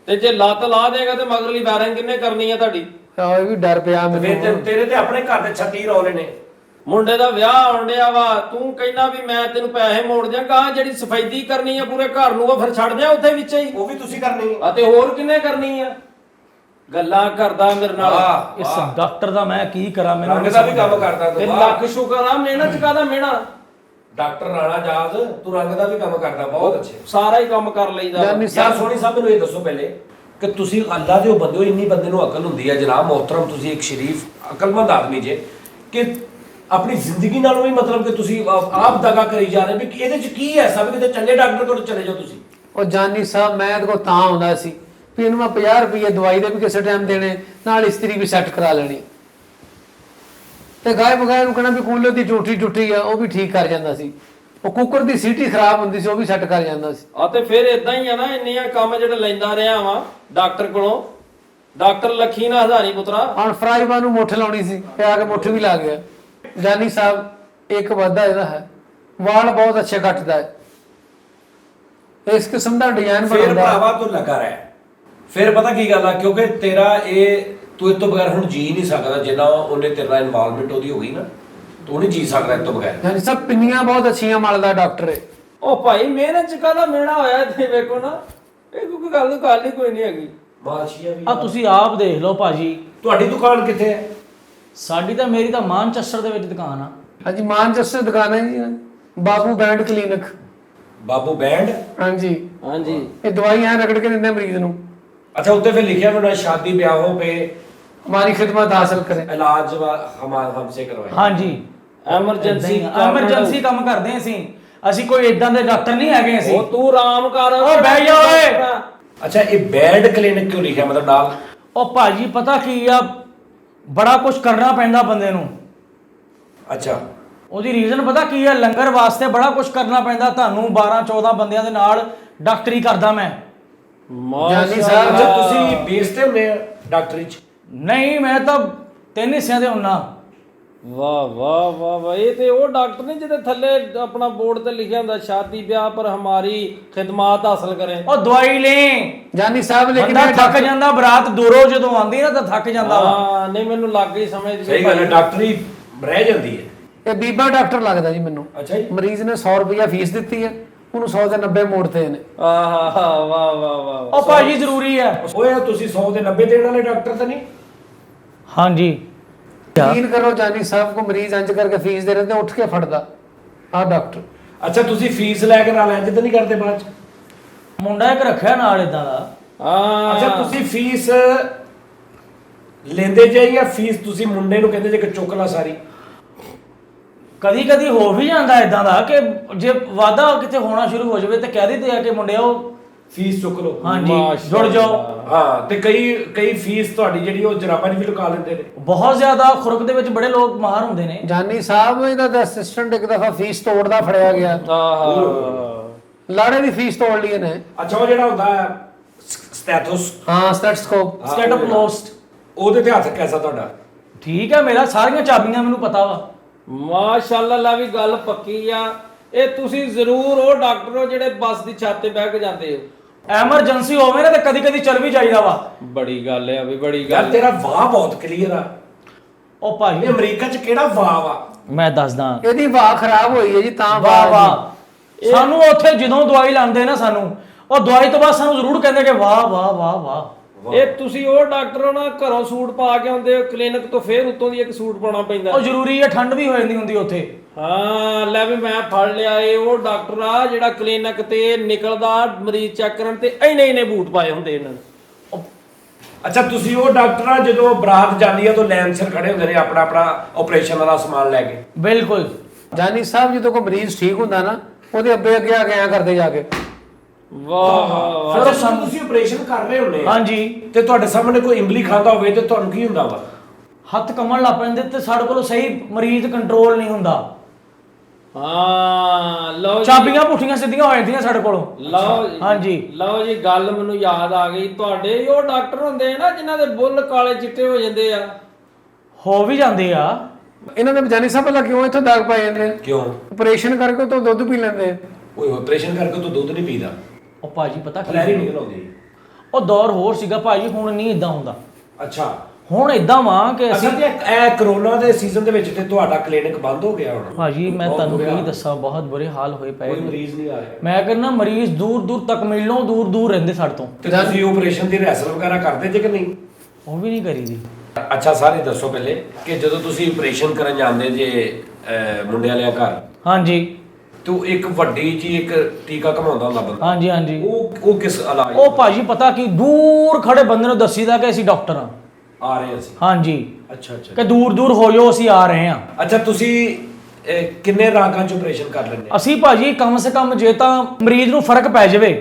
Speaker 3: ਤੇ ਜੇ ਲੱਤ ਲਾ ਦੇਗਾ ਤੇ ਮਗਰਲੀ ਵਾਇਰਿੰਗ ਕਿੰਨੇ ਕਰਨੀ ਆ ਤੁਹਾਡੀ?
Speaker 4: ਆ ਇਹ ਵੀ ਡਰ ਪਿਆ
Speaker 1: ਫਿਰ
Speaker 4: ਮੈਨੂੰ।
Speaker 1: ਤੇਰੇ ਤੇ ਆਪਣੇ ਘਰ ਦੇ 36 ਰੌਲੇ ਨੇ।
Speaker 3: ਮੁੰਡੇ ਦਾ ਵਿਆਹ ਆਉਣ ਡਿਆ ਵਾ, ਤੂੰ ਕਹਿੰਦਾ ਵੀ ਮੈਂ ਤੈਨੂੰ ਪੈਸੇ ਮੋੜ ਦਿਆਂਗਾ, ਜਿਹੜੀ ਸਫੈਦੀ ਕਰਨੀ ਆ ਪੂਰੇ ਘਰ ਨੂੰ ਉਹ ਫਿਰ ਛੱਡ ਦਿਆਂ ਉੱਥੇ ਵਿੱਚ ਹੀ।
Speaker 1: ਉਹ ਵੀ ਤੁਸੀਂ ਕਰਨੀ ਹੈ।
Speaker 3: ਅਤੇ ਹੋਰ ਕਿੰਨੇ ਕਰਨੀ ਆ? ਗੱਲਾਂ ਕਰਦਾ ਮੇਰੇ ਨਾਲ।
Speaker 1: ਆਹ,
Speaker 2: ਇਸ
Speaker 1: ਆਹ,
Speaker 2: ਡਾਕਟਰ ਦਾ ਮੈਂ ਕੀ ਕਰਾਂ, ਮੈਨੂੰ
Speaker 1: ਰੰਗ
Speaker 2: ਨਹੀਂ
Speaker 1: ਦਾ ਵੀ
Speaker 2: ਸਮਝ
Speaker 1: ਕੰਮ
Speaker 2: ਆਉਂਦਾ।
Speaker 1: ਕਰਦਾ
Speaker 3: ਤੇ
Speaker 1: ਤੂੰ।
Speaker 3: ਲੱਖ ਸ਼ੁਕਰ ਆ, ਮਿਹਨਤ ਕਾਹਦਾ ਮਿਹਣਾ।
Speaker 1: ਡਾਕਟਰ ਰਾਣਾ ਜਾਦ, ਤੂੰ ਰੰਗ ਦਾ ਵੀ ਕੰਮ ਕਰਦਾ, ਬਹੁਤ ਅੱਛੇ।
Speaker 3: ਸਾਰਾ ਹੀ ਕੰਮ ਕਰ ਲਈਦਾ ਵਾ।
Speaker 4: ਜਾਨੀ
Speaker 1: ਯਾਰ ਸੋਹਣੀ ਸਾਹਿਬ ਮੈਨੂੰ ਇਹ ਦੱਸੋ ਪਹਿਲੇ ਕਿ ਤੁਸੀਂ ਅੱਲਾ ਦੇ ਉਹ ਬੰਦੇ ਹੋ, ਇੰਨੀ ਬੰਦੇ ਨੂੰ ਅਕਲ ਹੁੰਦੀ ਹੈ ਜਨਾਬ ਮੁਹਤਰਮ, ਤੁਸੀਂ ਇੱਕ ਸ਼ਰੀਫ ਅਕਲਮੰਦ ਆਦਮੀ ਜੇ, ਕਿ ਆਪਣੀ ਜ਼ਿੰਦਗੀ ਨਾਲੋਂ ਵੀ ਮਤਲਬ ਕਿ ਤੁਸੀਂ ਆਪ ਦਗਾ ਕਰੀ ਜਾ ਰਹੇ ਵੀ ਇਹਦੇ ਚ ਕੀ ਹੈ ਸਭ, ਕਿਤੇ ਚੰਗੇ ਡਾਕਟਰ ਕੋਲ ਚਲੇ ਜਾਓ ਤੁਸੀਂ।
Speaker 4: ਉਹ ਜਾਨੀ ਸਾਹਿਬ ਮੈਂ ਇਹਦੇ ਕੋਲ ਤਾਂ ਆਉਂਦਾ ਸੀ ਵੀ ਇਹਨੂੰ ਮੈਂ 50 ਰੁਪਏ ਦਵਾਈ ਦੇ ਵੀ ਕਿਸੇ ਟਾਈਮ ਦੇਣੇ, ਨਾਲ ਇਸਤਰੀ ਵੀ ਸੈੱਟ ਕਰਾ ਲੈਣੀ, ਤੇ ਗਾਇ ਬਗਾਇ ਨੂੰ ਕਹਿਣਾ ਵੀ ਕੂਲਰ ਦੀ ਟੂਟੀ ਟੁੱਟੀ ਆ ਉਹ ਵੀ ਠੀਕ ਕਰ ਜਾਂਦਾ ਸੀ, ਉਹ ਕੁੱਕਰ ਦੀ ਸੀਟੀ ਖਰਾਬ ਹੁੰਦੀ ਸੀ ਉਹ ਵੀ ਸੈੱਟ ਕਰ ਜਾਂਦਾ ਸੀ।
Speaker 3: ਆ ਤੇ ਫਿਰ ਇਦਾਂ ਹੀ ਆ ਨਾ, ਇੰਨੀਆਂ ਕੰਮ ਜਿਹੜੇ ਲੈਂਦਾ ਰਿਹਾ ਵਾਂ ਡਾਕਟਰ ਕੋਲੋਂ। ਡਾਕਟਰ ਲੱਖੀ ਨਾ ਹਜ਼ਾਰੀ ਪੁੱਤਰਾ।
Speaker 4: ਹੁਣ ਫਰਾਈਬਾ ਨੂੰ ਮੁੱਠ ਲਾਉਣੀ ਸੀ ਤੇ ਆ ਕੇ ਮੁੱਠ ਵੀ ਲਾ ਗਿਆ। ਜਾਨੀ ਸਾਹਿਬ ਇੱਕ ਵਾਧਾ ਇਹਦਾ ਹੈ, ਵਾਲ ਬਹੁਤ ਅੱਛੇ ਕੱਟਦਾ ਹੈ, ਇਸ ਕਿਸਮ ਦਾ ਡਿਜ਼ਾਈਨ
Speaker 1: ਫਿਰ
Speaker 4: ਬਣਾਉਂਦਾ ਹੈ।
Speaker 1: ਭਰਾਵਾ ਤੂੰ ਲੱਗਾ ਰਹਿ। ਫਿਰ ਪਤਾ ਕੀ ਗੱਲ ਆ, ਕਿਉਂਕਿ ਤੇਰਾ ਇਹ ਤੂੰ ਇਸ ਤੋਂ ਬਗੈਰ ਹੁਣ ਜੀ ਨਹੀਂ ਸਕਦਾ, ਜਿੰਨਾ ਉਹਨੇ ਤੇਰਾ ਇਨਵੋਲਵਮੈਂਟ ਉਹਦੀ ਹੋ ਗਈ ਨਾ, ਤੂੰ ਨਹੀਂ ਜੀ ਸਕਦਾ ਇਸ ਤੋਂ ਬਗੈਰ।
Speaker 4: ਜਾਨੀ ਸਾਹਿਬ ਪਿੰਨੀਆਂ ਬਹੁਤ ਅੱਛੀਆਂ ਮਲਦਾ ਡਾਕਟਰ ਹੈ।
Speaker 3: ਉਹ ਭਾਈ ਮਿਹਨਤ ਚ ਕਾਹਦਾ ਮਿਹਣਾ ਹੋਇਆ ਤੇ ਵੇਖੋ ਨਾ, ਇਹ ਕੋਈ ਗੱਲ ਨੂੰ ਗੱਲ ਹੀ ਕੋਈ ਨਹੀਂ ਹੈਗੀ।
Speaker 1: ਮਾਲਸ਼ੀਆ ਵੀ
Speaker 2: ਆ ਤੁਸੀਂ ਆਪ ਦੇਖ ਲਓ ਭਾਜੀ,
Speaker 1: ਤੁਹਾਡੀ ਦੁਕਾਨ ਕਿੱਥੇ ਹੈ?
Speaker 2: ਸਾਡੀ ਤਾਂ ਮੇਰੀ ਤਾਂ ਮਾਨਚੈਸਟਰ ਦੇ ਵਿੱਚ ਦੁਕਾਨ ਆ।
Speaker 4: ਹਾਂਜੀ ਮਾਨਚੈਸਟਰ ਦੁਕਾਨ ਹੈ ਜੀ, ਬਾਬੂ ਬੈਂਡ ਕਲੀਨਿਕ।
Speaker 1: ਬਾਬੂ ਬੈਂਡ।
Speaker 4: ਹਾਂਜੀ
Speaker 3: ਹਾਂਜੀ
Speaker 4: ਇਹ ਦਵਾਈਆਂ ਰਗੜ ਕੇ ਦਿੰਦੇ ਮਰੀਜ਼ ਨੂੰ।
Speaker 1: अच्छा उत्ते फिर लिखा होना शादी ब्याहों पे
Speaker 4: हमारी खिदमत हासिल करें।
Speaker 1: इलाज हमसे करवाएं।
Speaker 2: ਹਾਂਜੀ ਐਮਰਜੈਂਸੀ ਕੰਮ ਕਰਦੇ ਅਸੀਂ। ਅਸੀਂ ਕੋਈ ਇਦਾਂ ਦੇ ਡਾਕਟਰ ਨਹੀਂ ਹੈਗੇ ਅਸੀਂ।
Speaker 3: ਉਹ ਤੂੰ ਆਰਾਮ ਕਰ।
Speaker 2: ਉਹ ਬਹਿ ਜਾ ਓਏ।
Speaker 1: अच्छा ये बैंड क्लिनिक क्यों लिखा मतलब नाल?
Speaker 2: ਉਹ ਭਾਜੀ ਪਤਾ ਕੀ ਆ, ਬੜਾ ਕੁਝ ਕਰਨਾ ਪੈਂਦਾ ਬੰਦੇ ਨੂੰ।
Speaker 1: अच्छा
Speaker 2: ਉਹਦੀ ਰੀਜ਼ਨ ਪਤਾ ਕੀ ਆ, ਲੰਗਰ ਵਾਸਤੇ ਬੜਾ ਕੁਝ ਕਰਨਾ ਪੈਂਦਾ। ਤੁਹਾਨੂੰ 12-14 ਬੰਦਿਆਂ ਦੇ ਨਾਲ ਡਾਕਟਰੀ ਕਰਦਾ ਮੈਂ।
Speaker 4: ਜਾਨੀ ਸਾਹਿਬ
Speaker 1: अच्छा ਤੁਸੀਂ ਬੇਸਤੇ ਹੁੰਦੇ ਆ ਡਾਕਟਰੀ ਚ?
Speaker 2: ਨਹੀਂ ਮੈਂ ਤਾਂ 3 ਹਿੱਸਿਆਂ ਦੇ ਹੁੰਨਾ।
Speaker 3: ਵਾਹ ਵਾਹ ਵਾਹ ਵਾਹ, ਇਹ ਤੇ ਉਹ ਡਾਕਟਰ ਨੇ ਜਿਹਦੇ ਥੱਲੇ ਆਪਣਾ ਬੋਰਡ ਤੇ ਲਿਖਿਆ ਹੁੰਦਾ ਸ਼ਾਦੀ ਵਿਆਹ ਪਰ ਹਮਾਰੀ ਖਿਦਮਤ ਹਾਸਲ ਕਰੇ।
Speaker 2: ਉਹ ਦਵਾਈ ਲੈ
Speaker 4: ਜਾਨੀ ਸਾਹਿਬ ਲੇਕਿਨ
Speaker 2: ਬੰਦਾ ਥੱਕ ਜਾਂਦਾ, ਬਰਾਤ ਦੂਰੋਂ ਜਦੋਂ ਆਉਂਦੀ ਨਾ ਤਾਂ ਥੱਕ ਜਾਂਦਾ ਵਾ।
Speaker 3: ਹਾਂ ਨਹੀਂ ਮੈਨੂੰ ਲੱਗ ਗਈ ਸਮਝ ਵੀ
Speaker 1: ਸਹੀ ਗੱਲ ਹੈ, ਡਾਕਟਰੀ ਰਹਿ ਜਾਂਦੀ ਹੈ।
Speaker 4: ਇਹ ਬੀਬਾ ਡਾਕਟਰ ਲੱਗਦਾ ਜੀ ਮੈਨੂੰ।
Speaker 1: ਅੱਛਾ ਜੀ।
Speaker 4: ਮਰੀਜ਼ ਨੇ 100 ਰੁਪਇਆ ਫੀਸ ਦਿੱਤੀ ਹੈ, ਉਹਨੂੰ 100 ਦੇ 90 ਮੋੜਤੇ ਨੇ।
Speaker 3: ਆਹਾ ਵਾਹ ਵਾਹ ਵਾਹ।
Speaker 2: ਉਹ ਭਾਜੀ ਜ਼ਰੂਰੀ ਹੈ।
Speaker 1: ਓਏ ਤੁਸੀਂ 100 ਦੇ 90 ਦੇਣ ਵਾਲੇ ਡਾਕਟਰ ਤਾਂ ਨਹੀਂ?
Speaker 2: ਹਾਂਜੀ
Speaker 4: ਯਕੀਨ ਕਰੋ ਜਾਨੀ ਸਾਹਿਬ ਕੋ ਮਰੀਜ਼ ਇੰਜ ਕਰਕੇ ਫੀਸ ਦੇ ਰਹੇ ਤੇ ਉੱਠ ਕੇ ਫੜਦਾ ਆ ਡਾਕਟਰ।
Speaker 1: ਅੱਛਾ ਤੁਸੀਂ ਫੀਸ ਲੈ ਕੇ ਨਾਲ ਇੰਜ ਤਾਂ ਨਹੀਂ ਕਰਦੇ ਬਾਅਦ ਚ?
Speaker 2: ਮੁੰਡਾ ਇੱਕ ਰੱਖਿਆ ਨਾਲ ਇਦਾਂ ਦਾ।
Speaker 3: ਹਾਂ
Speaker 1: ਅੱਛਾ ਤੁਸੀਂ ਫੀਸ ਲੈਂਦੇ ਜੇ ਜਾਂ ਫੀਸ ਤੁਸੀਂ ਮੁੰਡੇ ਨੂੰ ਕਹਿੰਦੇ ਜੇ ਕਿ ਚੁੱਕ ਲਾ ਸਾਰੀ?
Speaker 2: ਕਦੀ ਕਦੀ ਹੋ ਵੀ ਜਾਂਦਾ ਇਦਾਂ ਦਾ ਕਿ ਜੇ ਵਾਦਾ ਕਿਤੇ ਹੋਣਾ ਸ਼ੁਰੂ ਹੋ ਜਾਵੇ ਤੇ ਕਹਿ ਦਿੰਦੇ ਆ ਕਿ ਮੁੰਡਿਓ
Speaker 1: ਫੀਸ ਚੁੱਕ ਲਓ।
Speaker 2: ਹਾਂਜੀ
Speaker 3: ਮਾਸ਼ਾਅੱਲਾ।
Speaker 2: ਜੁੜ ਜਾਓ।
Speaker 1: ਹਾਂ ਤੇ ਕਈ ਫੀਸ ਤੁਹਾਡੀ ਜਿਹੜੀ ਉਹ ਜਰਾਬਾਂ 'ਚ ਵੀ ਲੁਕਾ ਲੈਂਦੇ ਨੇ।
Speaker 2: ਬਹੁਤ ਜ਼ਿਆਦਾ ਖੁਰਕ ਦੇ ਵਿੱਚ ਬੜੇ ਲੋਕ ਮਾਹਰ ਹੁੰਦੇ ਨੇ।
Speaker 4: ਜਾਨੀ ਸਾਹਿਬ ਇਹਦਾ ਦਾ ਅਸਿਸਟੈਂਟ ਇੱਕ ਦਫਾ ਫੀਸ ਤੋੜਦਾ ਫੜਿਆ ਗਿਆ।
Speaker 3: ਆਹਾ
Speaker 4: ਲਾੜੇ ਦੀ ਫੀਸ ਤੋੜ ਲਈ ਇਹਨੇ।
Speaker 1: ਅੱਛਾ ਉਹ ਜਿਹੜਾ ਹੁੰਦਾ ਹੈ ਸਟੈਥੋਸ,
Speaker 4: ਹਾਂ ਸਟੈਟਸਕੋਪ।
Speaker 2: ਸਟੈਟੋਪਲੋਸਟ।
Speaker 1: ਉਹਦੇ ਤੇ ਹੱਥ ਕੈਸਾ ਤੁਹਾਡਾ?
Speaker 2: ਠੀਕ ਹੈ, ਮੇਰਾ ਸਾਰੀਆਂ ਚਾਬੀਆਂ ਮੈਨੂੰ ਪਤਾ ਵਾ।
Speaker 3: ਮਾਸ਼ਾਅੱਲਾ ਲਾ ਵੀ ਗੱਲ ਪੱਕੀ ਆ। ਇਹ ਤੁਸੀਂ ਜ਼ਰੂਰ ਉਹ ਡਾਕਟਰ ਹੋ ਜਿਹੜੇ ਬੱਸ ਦੀ ਛੱਤ ਤੇ ਬਹਿ ਕੇ ਜਾਂਦੇ ਹੋ।
Speaker 2: ਐਮਰਜੈਂਸੀ ਹੋਵੇ ਨਾ ਤੇ ਕਦੀ ਕਦੀ ਚੱਲ ਵੀ ਜਾਈਦਾ ਵਾ।
Speaker 3: ਬੜੀ ਗੱਲ ਆ ਵੀ ਬੜੀ
Speaker 1: ਯਾਰ
Speaker 3: ਗੱਲ।
Speaker 1: ਤੇਰਾ ਵਾਹ ਬਹੁਤ ਕਲੀਅਰ ਆ।
Speaker 2: ਉਹ
Speaker 1: ਇਹ
Speaker 2: ਭਾਜੀ
Speaker 1: ਅਮਰੀਕਾ 'ਚ ਕਿਹੜਾ ਵਾਹ ਵਾ?
Speaker 2: ਮੈਂ ਦੱਸਦਾ।
Speaker 4: ਇਹਦੀ ਵਾਹ ਖਰਾਬ ਹੋਈ ਹੈ ਜੀ ਤਾਂ
Speaker 2: ਵਾਹ
Speaker 4: ਵਾਹ
Speaker 2: ਵਾਹ। ਸਾਨੂੰ ਉੱਥੇ ਜਦੋਂ ਦਵਾਈ ਲਾਉਂਦੇ ਨਾ ਸਾਨੂੰ, ਉਹ ਦਵਾਈ ਤੋਂ ਬਾਅਦ ਸਾਨੂੰ ਜ਼ਰੂਰ ਕਹਿੰਦੇ ਕਿ ਵਾਹ ਵਾਹ ਵਾਹ ਵਾਹ।
Speaker 3: ਇਹ ਤੁਸੀਂ ਉਹ ਡਾਕਟਰ ਹੋ ਨਾ, ਘਰੋਂ ਸੂਟ ਪਾ ਕੇ ਆਉਂਦੇ ਹੋ ਕਲੀਨਿਕ ਤੋਂ, ਫੇਰ ਉੱਤੋਂ ਦੀ ਇੱਕ ਸੂਟ ਪਾਉਣਾ ਪੈਂਦਾ।
Speaker 2: ਉਹ ਜ਼ਰੂਰੀ ਹੈ, ਠੰਡ ਵੀ ਹੋ ਜਾਂਦੀ ਹੁੰਦੀ ਉੱਥੇ।
Speaker 3: ਹਾਂ ਲੈ ਵੀ ਮੈਂ ਫੜ ਲਿਆ ਏ ਉਹ ਡਾਕਟਰ ਆ ਜਿਹੜਾ ਕਲੀਨਿਕ ਤੇ ਨਿਕਲਦਾ ਮਰੀਜ਼ ਚੈੱਕ ਕਰਨ ਤੇ ਇੰਨੇ ਬੂਟ ਪਾਏ ਹੁੰਦੇ ਇਹਨਾਂ ਨੇ।
Speaker 1: ਅੱਛਾ ਤੁਸੀਂ ਉਹ ਡਾਕਟਰ ਆ ਜਦੋਂ ਬਰਾਤ ਜਾਂਦੀ ਆ ਤਾਂ ਲਾਈਨ ਸਿਰ ਖੜੇ ਹੁੰਦੇ ਨੇ ਆਪਣਾ ਆਪਰੇਸ਼ਨ ਵਾਲਾ ਸਮਾਨ ਲੈ ਕੇ?
Speaker 2: ਬਿਲਕੁਲ।
Speaker 4: ਜਾਨੀ ਸਾਹਿਬ ਜਦੋਂ ਕੋਈ ਮਰੀਜ਼ ਠੀਕ ਹੁੰਦਾ ਨਾ ਉਹਦੇ ਅੱਗੇ ਅੱਗੇ ਆ ਕੇ ਐਂ ਕਰਦੇ ਜਾ ਕੇ।
Speaker 3: ਵਾਹ ਵਾਹ
Speaker 1: ਅੱਛਾ ਜਦੋਂ ਤੁਸੀਂ ਆਪਰੇਸ਼ਨ ਕਰ ਰਹੇ ਹੁੰਦੇ ਆ
Speaker 2: ਹਾਂਜੀ
Speaker 1: ਤੇ ਤੁਹਾਡੇ ਸਾਹਮਣੇ ਕੋਈ ਇਮਲੀ ਖਾਂਦਾ ਹੋਵੇ ਤੇ ਤੁਹਾਨੂੰ ਕੀ ਹੁੰਦਾ ਵਾ?
Speaker 2: ਹੱਥ ਕੰਮਣ ਲੱਗ ਪੈਂਦੇ ਤੇ ਸਾਡੇ ਕੋਲੋਂ ਸਹੀ ਮਰੀਜ਼ ਕੰਟਰੋਲ ਨਹੀਂ ਹੁੰਦਾ।
Speaker 3: ਹਾਂ ਹਾਂ ਲਓ ਜੀ,
Speaker 2: ਚਾਬੀਆਂ ਪੁੱਠੀਆਂ ਸਿੱਧੀਆਂ ਹੋ ਜਾਂਦੀਆਂ ਸਾਡੇ ਕੋਲੋਂ।
Speaker 3: ਲਓ ਜੀ,
Speaker 2: ਹਾਂਜੀ।
Speaker 3: ਲਓ ਜੀ, ਗੱਲ ਮੈਨੂੰ ਯਾਦ ਆ ਗਈ, ਤੁਹਾਡੇ ਹੀ ਉਹ ਡਾਕਟਰ ਹੁੰਦੇ ਆ ਨਾ ਜਿਨ੍ਹਾਂ ਦੇ ਬੁੱਲ ਕਾਲੇ ਚਿੱਟੇ ਹੋ ਜਾਂਦੇ ਆ।
Speaker 2: ਹੋ ਵੀ ਜਾਂਦੇ ਆ।
Speaker 4: ਇਹਨਾਂ ਦੇ ਬਜਾਨੀ ਸਾਹਿਬ ਪਹਿਲਾਂ ਕਿਉਂ ਇੱਥੋਂ ਦਾਗ ਪਾਏ ਜਾਂਦੇ?
Speaker 1: ਕਿਉਂ?
Speaker 4: ਆਪਰੇਸ਼ਨ ਕਰਕੇ ਤਾਂ ਦੁੱਧ ਪੀ ਲੈਂਦੇ।
Speaker 1: ਕੋਈ ਆਪਰੇਸ਼ਨ ਕਰਕੇ ਤੂੰ ਦੁੱਧ ਨਹੀਂ ਪੀਦਾ,
Speaker 2: ਉਹ ਭਾਜੀ ਪਤਾ ਕੀ
Speaker 1: ਫਲੈਰੀ ਨਿਕਲ ਆਉਂਦੀ।
Speaker 2: ਉਹ ਦੌਰ ਹੋਰ ਸੀਗਾ ਭਾਜੀ, ਹੁਣ ਨਹੀਂ ਇਦਾਂ ਹੁੰਦਾ।
Speaker 1: ਅੱਛਾ
Speaker 2: ਹੁਣ ਇਦਾਂ ਵਾਂ ਕਿ ਅਸੀਂ
Speaker 1: ਅਸਲ ਤੇ ਇਹ ਕਰੋਨਾ ਦੇ ਸੀਜ਼ਨ ਦੇ ਵਿੱਚ ਤੇ ਤੁਹਾਡਾ ਕਲੀਨਿਕ ਬੰਦ ਹੋ ਗਿਆ ਹੁਣ।
Speaker 2: ਭਾਜੀ ਮੈਂ
Speaker 1: ਬਹੁਤ
Speaker 2: ਤੁਹਾਨੂੰ
Speaker 1: ਬੁਰਾ
Speaker 2: ਕੀ ਦੱਸਾਂ, ਬਹੁਤ ਬੁਰੇ ਹਾਲ ਹੋਏ ਪਏ
Speaker 1: ਕੋਈ
Speaker 2: ਨੇ।
Speaker 1: ਮਰੀਜ਼ ਨਹੀਂ ਆ ਰਿਹਾ।
Speaker 2: ਮੈਂ ਕਹਿੰਦਾ ਮਰੀਜ਼ ਦੂਰ ਦੂਰ ਤੱਕ ਮਿਲਣੋਂ ਦੂਰ ਦੂਰ ਰਹਿੰਦੇ ਸਾਡੇ ਤੋਂ।
Speaker 1: ਤੇ ਤੁਸੀਂ ਆਪਰੇਸ਼ਨ ਦੀ ਰਿਹਰਸਲ ਵਗੈਰਾ ਕਰਦੇ ਜੇ ਕਿ ਨਹੀਂ?
Speaker 2: ਉਹ ਵੀ ਨਹੀਂ ਕਰੀਦੀ।
Speaker 1: ਅੱਛਾ ਸਾਰੇ ਦੱਸੋ ਪਹਿਲੇ ਕਿ ਜਦੋਂ ਤੁਸੀਂ ਆਪਰੇਸ਼ਨ ਕਰਨ ਜਾਂਦੇ ਜੇ ਮੁੰਡੇ ਵਾਲਿਆਂ ਘਰ,
Speaker 2: ਹਾਂਜੀ
Speaker 1: ਤੂੰ ਇੱਕ ਵੱਡੀ ਜੀ ਇੱਕ ਟੀਕਾ ਘਮਾਉਂਦਾ ਹੁੰਦਾ ਬੰਦਾ,
Speaker 2: ਹਾਂਜੀ ਹਾਂਜੀ।
Speaker 1: ਉਹ ਕਿਸ ਇਲਾਜ?
Speaker 2: ਉਹ ਭਾਜੀ ਪਤਾ ਕੀ, ਦੂਰ ਖੜੇ ਬੰਦੇ ਨੂੰ ਦੱਸੀਦਾ ਕਿ ਅਸੀਂ ਡਾਕਟਰ ਹਾਂ।
Speaker 1: ਆ ਰਹੇ ਅਸੀਂ।
Speaker 2: ਹਾਂਜੀ
Speaker 1: ਅੱਛਾ ਅੱਛਾ
Speaker 2: ਕਿ ਦੂਰ ਦੂਰ ਹੋ ਜਾਓ, ਅਸੀਂ ਆ ਰਹੇ ਹਾਂ।
Speaker 1: ਅੱਛਾ ਤੁਸੀਂ ਕਿੰਨੇ ਰਾਗਾਂ ਚ ਆਪਰੇਸ਼ਨ ਕਰ ਲੈਂਦੇ?
Speaker 2: ਅਸੀਂ ਭਾਜੀ ਕਮ ਸੇ ਕਮ ਜੇ ਤਾਂ ਮਰੀਜ਼ ਨੂੰ ਫਰਕ ਪੈ ਜਾਵੇ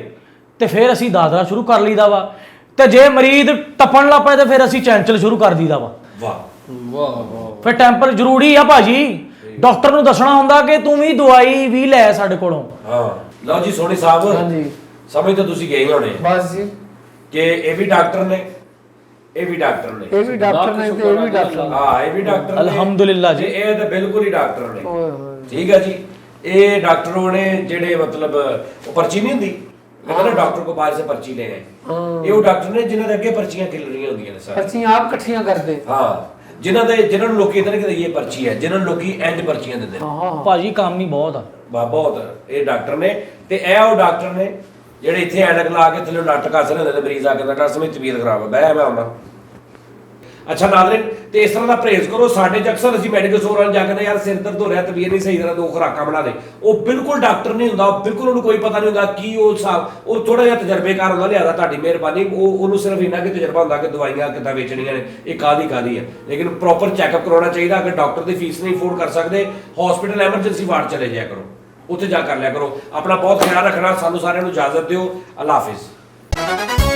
Speaker 2: ਤੇ ਫਿਰ ਅਸੀਂ ਦਾਦਰਾ ਸ਼ੁਰੂ ਕਰ ਲਈਦਾ ਵਾ, ਤੇ ਜੇ ਮਰੀਜ਼ ਟੱਪਣ ਲੱਗ ਪਏ ਤੇ ਫਿਰ ਅਸੀਂ ਚੈਂਚਲ ਸ਼ੁਰੂ ਕਰ ਦਈਦਾ ਵਾ।
Speaker 1: ਵਾਹ
Speaker 3: ਵਾਹ ਵਾਹ।
Speaker 2: ਫਿਰ ਟੈਂਪਲ ਜ਼ਰੂਰੀ ਆ ਭਾਜੀ, ਡਾਕਟਰ ਨੂੰ ਦੱਸਣਾ ਹੁੰਦਾ ਕਿ ਤੂੰ ਵੀ ਦਵਾਈ ਵੀ ਲੈ ਸਾਡੇ ਕੋਲੋਂ।
Speaker 1: ਹਾਂ ਲਓ ਜੀ ਸੋਨੀ ਸਾਹਿਬ,
Speaker 4: ਹਾਂਜੀ
Speaker 1: ਸਮਝ ਤਾਂ ਤੁਸੀਂ ਗਏ ਹੀ ਹੋਣੇ
Speaker 4: ਬਸ ਜੀ,
Speaker 1: ਕਿ ਇਹ ਵੀ ਡਾਕਟਰ ਨੇ, ਇਹ ਵੀ ਡਾਕਟਰ ਨੇ।
Speaker 4: ਇਹ ਵੀ ਡਾਕਟਰ ਨੇ ਤੇ ਇਹ ਵੀ ਡਾਕਟਰ ਨੇ।
Speaker 1: ਹਾਂ ਇਹ ਵੀ ਡਾਕਟਰ ਨੇ।
Speaker 2: ਅਲਹਮਦੁਲਿਲਾ ਜੀ।
Speaker 1: ਤੇ ਇਹ ਤਾਂ ਬਿਲਕੁਲ ਹੀ ਡਾਕਟਰ ਨੇ।
Speaker 4: ਓਏ ਹੋਏ।
Speaker 1: ਠੀਕ ਹੈ ਜੀ। ਇਹ ਡਾਕਟਰੋਂ ਨੇ ਜਿਹੜੇ ਮਤਲਬ ਉਹ ਪਰਚੀ ਨਹੀਂ ਹੁੰਦੀ, ਕਹਿੰਦਾ ਨਾ ਡਾਕਟਰ ਕੋ ਬਾਹਰ ਸੇ ਪਰਚੀ ਲੈ ਆਏ। ਇਹ ਉਹ ਡਾਕਟਰ ਨੇ ਜਿਨ੍ਹਾਂ ਦੇ ਅੱਗੇ ਪਰਚੀਆਂ ਖਿਲ ਰਹੀਆਂ ਹੁੰਦੀਆਂ ਨੇ ਸਰ।
Speaker 4: ਅਸੀਂ ਆਪ ਇਕੱਠੀਆਂ ਕਰਦੇ।
Speaker 1: ਹਾਂ ਜਿਨ੍ਹਾਂ ਨੂੰ ਲੋਕੀ ਇਦਾਂ ਕਿ ਇਹ ਪਰਚੀ ਹੈ, ਜਿਨ੍ਹਾਂ ਨੂੰ ਲੋਕੀ ਇੰਜ ਪਰਚੀਆਂ ਦਿੰਦੇ ਨੇ।
Speaker 4: ਹਾਂ
Speaker 2: ਭਾਜੀ ਕੰਮ ਹੀ ਬਹੁਤ ਆ।
Speaker 1: ਬਹੁਤ ਇਹ ਡਾਕਟਰ ਨੇ। ਤੇ ਇਹ ਉਹ ਡਾਕਟਰ ਨੇ ਜਿਹੜੇ ਇੱਥੇ ਐਨਕ ਲਾ ਕੇ ਥੱਲੇ ਨੱਟ ਕੱਸ ਰਹੇ ਹੁੰਦੇ ਨੇ, ਮਰੀਜ਼ ਆ ਕੇ ਡਾਕਟਰ ਸਾਹਿਬ ਮੇਰੀ ਤਬੀਅਤ ਖਰਾਬ ਹੈ, ਮੈਂ ਆਉਣਾ। ਅੱਛਾ ਨਾਜ਼ਰੀਨ, ਤੇ ਇਸ ਤਰ੍ਹਾਂ ਦਾ ਪਰਹੇਜ਼ ਕਰੋ। ਸਾਡੇ ਚ ਅਕਸਰ ਅਸੀਂ ਮੈਡੀਕਲ ਸਟੋਰਾਂ 'ਚ ਜਾ ਕੇ ਯਾਰ ਸਿਰ ਦਰਦ ਹੋ ਰਿਹਾ, ਤਬੀਅਤ ਨਹੀਂ ਸਹੀ ਤਰ੍ਹਾਂ, 2 ਖੁਰਾਕਾਂ ਬਣਾ ਦੇ। ਉਹ ਬਿਲਕੁਲ ਡਾਕਟਰ ਨਹੀਂ ਹੁੰਦਾ, ਬਿਲਕੁਲ ਉਹਨੂੰ ਕੋਈ ਪਤਾ ਨਹੀਂ ਹੁੰਦਾ ਕੀ ਉਹ ਹਿਸਾਬ, ਉਹ ਥੋੜਾ ਜਿਹਾ ਤਜਰਬੇਕਾਰ ਹੁੰਦਾ। ਲਿਆਦਾ ਤੁਹਾਡੀ ਮਿਹਰਬਾਨੀ, ਉਹਨੂੰ ਸਿਰਫ ਇੰਨਾ ਕਿ ਤਜਰਬਾ ਹੁੰਦਾ ਕਿ ਦਵਾਈਆਂ ਕਿੱਦਾਂ ਵੇਚਣੀਆਂ ਨੇ, ਇਹ ਕਾਹਦੀ ਹੈ। ਲੇਕਿਨ ਪ੍ਰੋਪਰ ਚੈੱਕਅਪ ਕਰਾਉਣਾ ਚਾਹੀਦਾ। ਅਗਰ ਡਾਕਟਰ ਦੀ ਫੀਸ ਨਹੀਂ ਅਫੋਰਡ ਕਰ ਸਕਦੇ, ਹਸਪੀਟਲ ਐਮਰਜੈਂਸੀ ਵਾਰਡ ਚਲੇ ਜਾਇਆ ਕਰੋ, ਉੱਥੇ ਜਾ ਕਰ ਲਿਆ ਕਰੋ। ਆਪਣਾ ਬਹੁਤ ਖਿਆਲ ਰੱਖਣਾ। ਸਾਨੂੰ ਸਾਰਿਆਂ ਨੂੰ ਇਜਾਜ਼ਤ ਦਿਓ। ਅੱਲਾ ਹਾਫਿਜ਼।